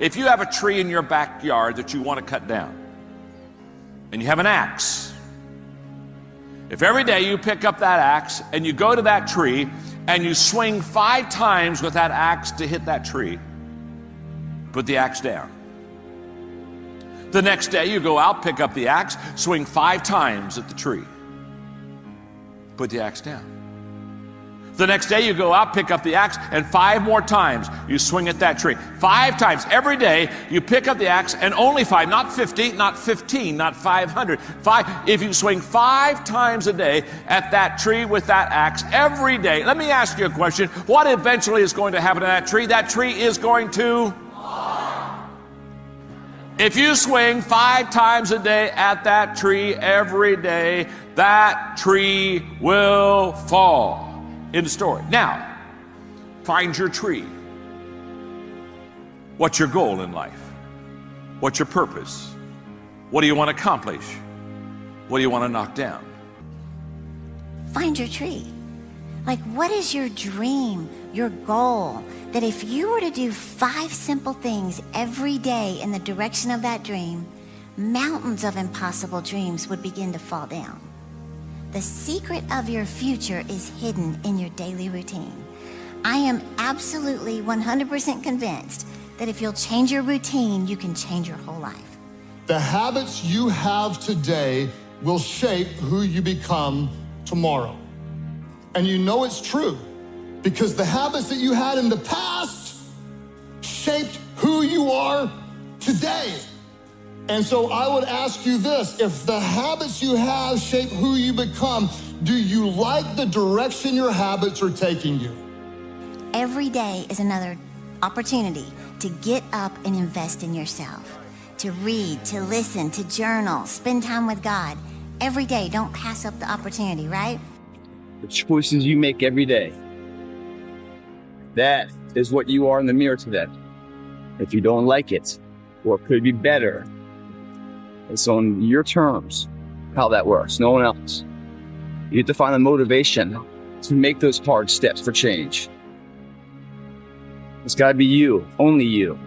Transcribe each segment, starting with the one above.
If you have a tree in your backyard that you want to cut down, and you have an axe, if every day you pick up that axe and you go to that tree and you swing 5 times with that axe to hit that tree, put the axe down. The next day you go out, pick up the axe, swing 5 times at the tree, put the axe down. The next day you go out, pick up the axe, and 5 more times you swing at that tree. 5 times. Every day you pick up the axe, and only 5, not 50, not 15, not 500. 5. If you swing 5 times a day at that tree with that axe every day, let me ask you a question. What eventually is going to happen to that tree? That tree is going to fall. If you swing 5 times a day at that tree every day, that tree will fall. End of story. Now, find your tree. What's your goal in life? What's your purpose? What do you want to accomplish? What do you want to knock down? Find your tree. Like, what is your dream, your goal? That if you were to do 5 simple things every day in the direction of that dream, mountains of impossible dreams would begin to fall down. The secret of your future is hidden in your daily routine. I am absolutely 100% convinced that if you'll change your routine, you can change your whole life. The habits you have today will shape who you become tomorrow. And you know it's true because the habits that you had in the past shaped who you are today. And so I would ask you this, if the habits you have shape who you become, do you like the direction your habits are taking you? Every day is another opportunity to get up and invest in yourself, to read, to listen, to journal, spend time with God. Every day, don't pass up the opportunity, right? The choices you make every day, that is what you are in the mirror today. If you don't like it, or it could be better, it's on your terms how that works, no one else. You have to find the motivation to make those hard steps for change. It's got to be you, only you.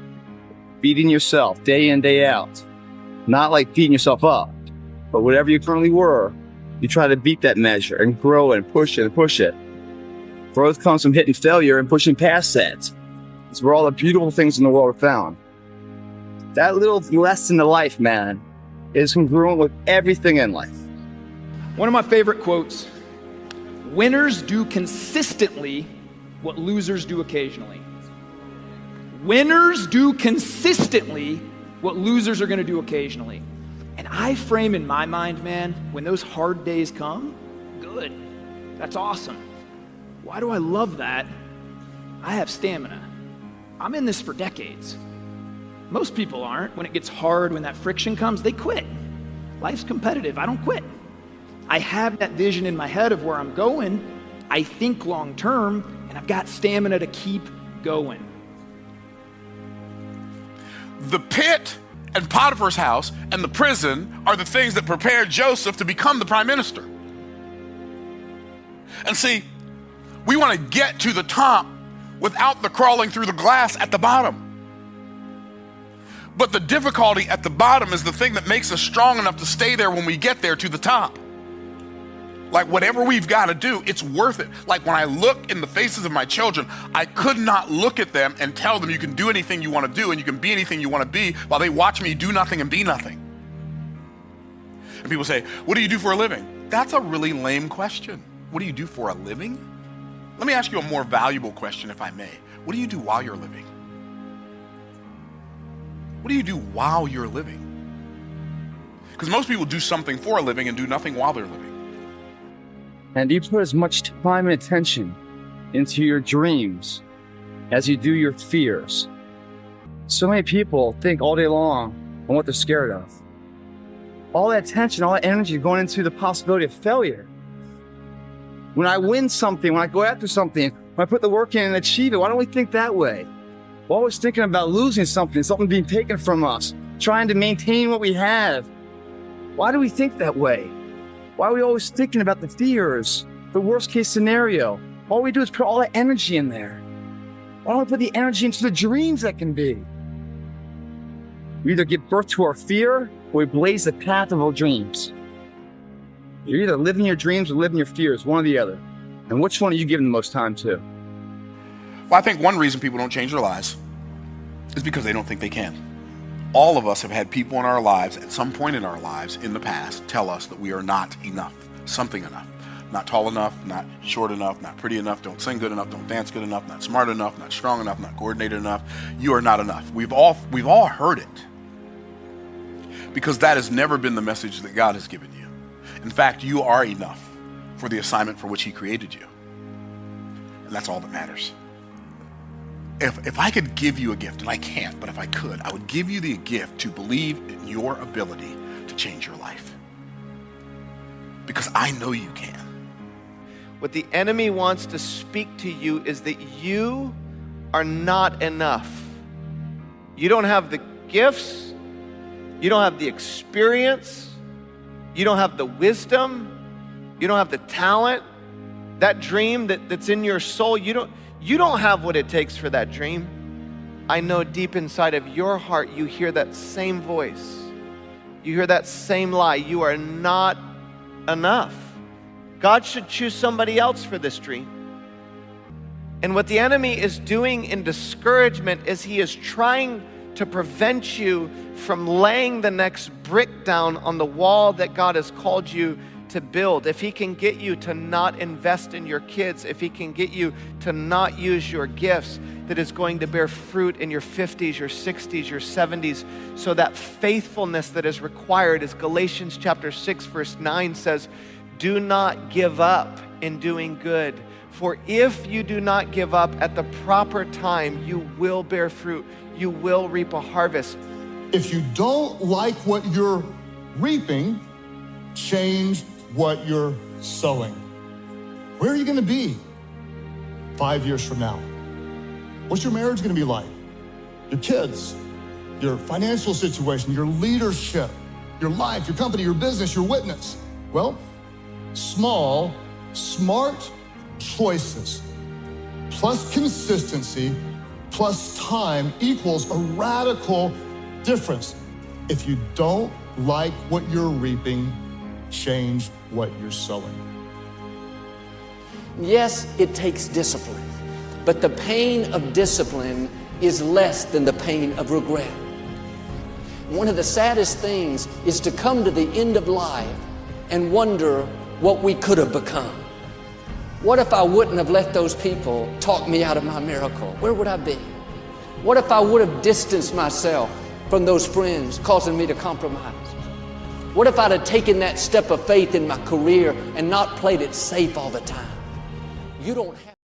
Beating yourself day in, day out. Not like beating yourself up, but whatever you currently were, you try to beat that measure and grow and push it and push it. Growth comes from hitting failure and pushing past that. It's where all the beautiful things in the world are found. That little lesson in life, man, is congruent with everything in life. One of my favorite quotes, winners do consistently what losers do occasionally. Winners do consistently what losers are going to do occasionally. And I frame in my mind, man, when those hard days come, good. That's awesome. Why do I love that? I have stamina. I'm in this for decades. Most people aren't. When it gets hard, when that friction comes, they quit. Life's competitive. I don't quit. I have that vision in my head of where I'm going. I think long term, and I've got stamina to keep going. The pit and Potiphar's house and the prison are the things that prepared Joseph to become the prime minister. And see, we want to get to the top without the crawling through the glass at the bottom. But the difficulty at the bottom is the thing that makes us strong enough to stay there when we get there to the top. Like whatever we've got to do, it's worth it. Like when I look in the faces of my children, I could not look at them and tell them you can do anything you want to do and you can be anything you want to be while they watch me do nothing and be nothing. And people say, what do you do for a living? That's a really lame question. What do you do for a living? Let me ask you a more valuable question, if I may. What do you do while you're living? What do you do while you're living? Because most people do something for a living and do nothing while they're living. And you put as much time and attention into your dreams as you do your fears. So many people think all day long on what they're scared of. All that attention, all that energy going into the possibility of failure. When I win something, when I go after something, when I put the work in and achieve it, why don't we think that way? We're always thinking about losing something, something being taken from us, trying to maintain what we have. Why do we think that way? Why are we always thinking about the fears, the worst case scenario? All we do is put all that energy in there. Why don't we put the energy into the dreams that can be? We either give birth to our fear or we blaze the path of our dreams. You're either living your dreams or living your fears, one or the other. And which one are you giving the most time to? Well, I think one reason people don't change their lives is because they don't think they can. All of us have had people in our lives at some point in our lives in the past tell us that we are not enough, something enough. Not tall enough, not short enough, not pretty enough, don't sing good enough, don't dance good enough, not smart enough, not strong enough, not coordinated enough. You are not enough. We've all heard it. Because that has never been the message that God has given you. In fact, you are enough for the assignment for which He created you. And that's all that matters. If I could give you a gift, and I can't, but if I could, I would give you the gift to believe in your ability to change your life. Because I know you can. What the enemy wants to speak to you is that you are not enough. You don't have the gifts. You don't have the experience. You don't have the wisdom. You don't have the talent. That dream that's in your soul, you don't have what it takes for that dream. I know deep inside of your heart, you hear that same voice. You hear that same lie. You are not enough. God should choose somebody else for this dream. And what the enemy is doing in discouragement is he is trying to prevent you from laying the next brick down on the wall that God has called you to build. If he can get you to not invest in your kids, if he can get you to not use your gifts that is going to bear fruit in your 50s, your 60s, your 70s, so that faithfulness that is required, as Galatians chapter 6 verse 9 says, do not give up in doing good. For if you do not give up at the proper time, you will bear fruit. You will reap a harvest. If you don't like what you're reaping, change what you're sowing. Where are you going to be 5 years from now? What's your marriage going to be like? Your kids, your financial situation, your leadership, your life, your company, your business, your witness. Well, small, smart choices plus consistency plus time equals a radical difference. If you don't like what you're reaping, change what you're sowing. Yes, it takes discipline, but the pain of discipline is less than the pain of regret. One of the saddest things is to come to the end of life and wonder what we could have become. What if I wouldn't have let those people talk me out of my miracle? Where would I be? What if I would have distanced myself from those friends causing me to compromise? What if I'd have taken that step of faith in my career and not played it safe all the time? You don't have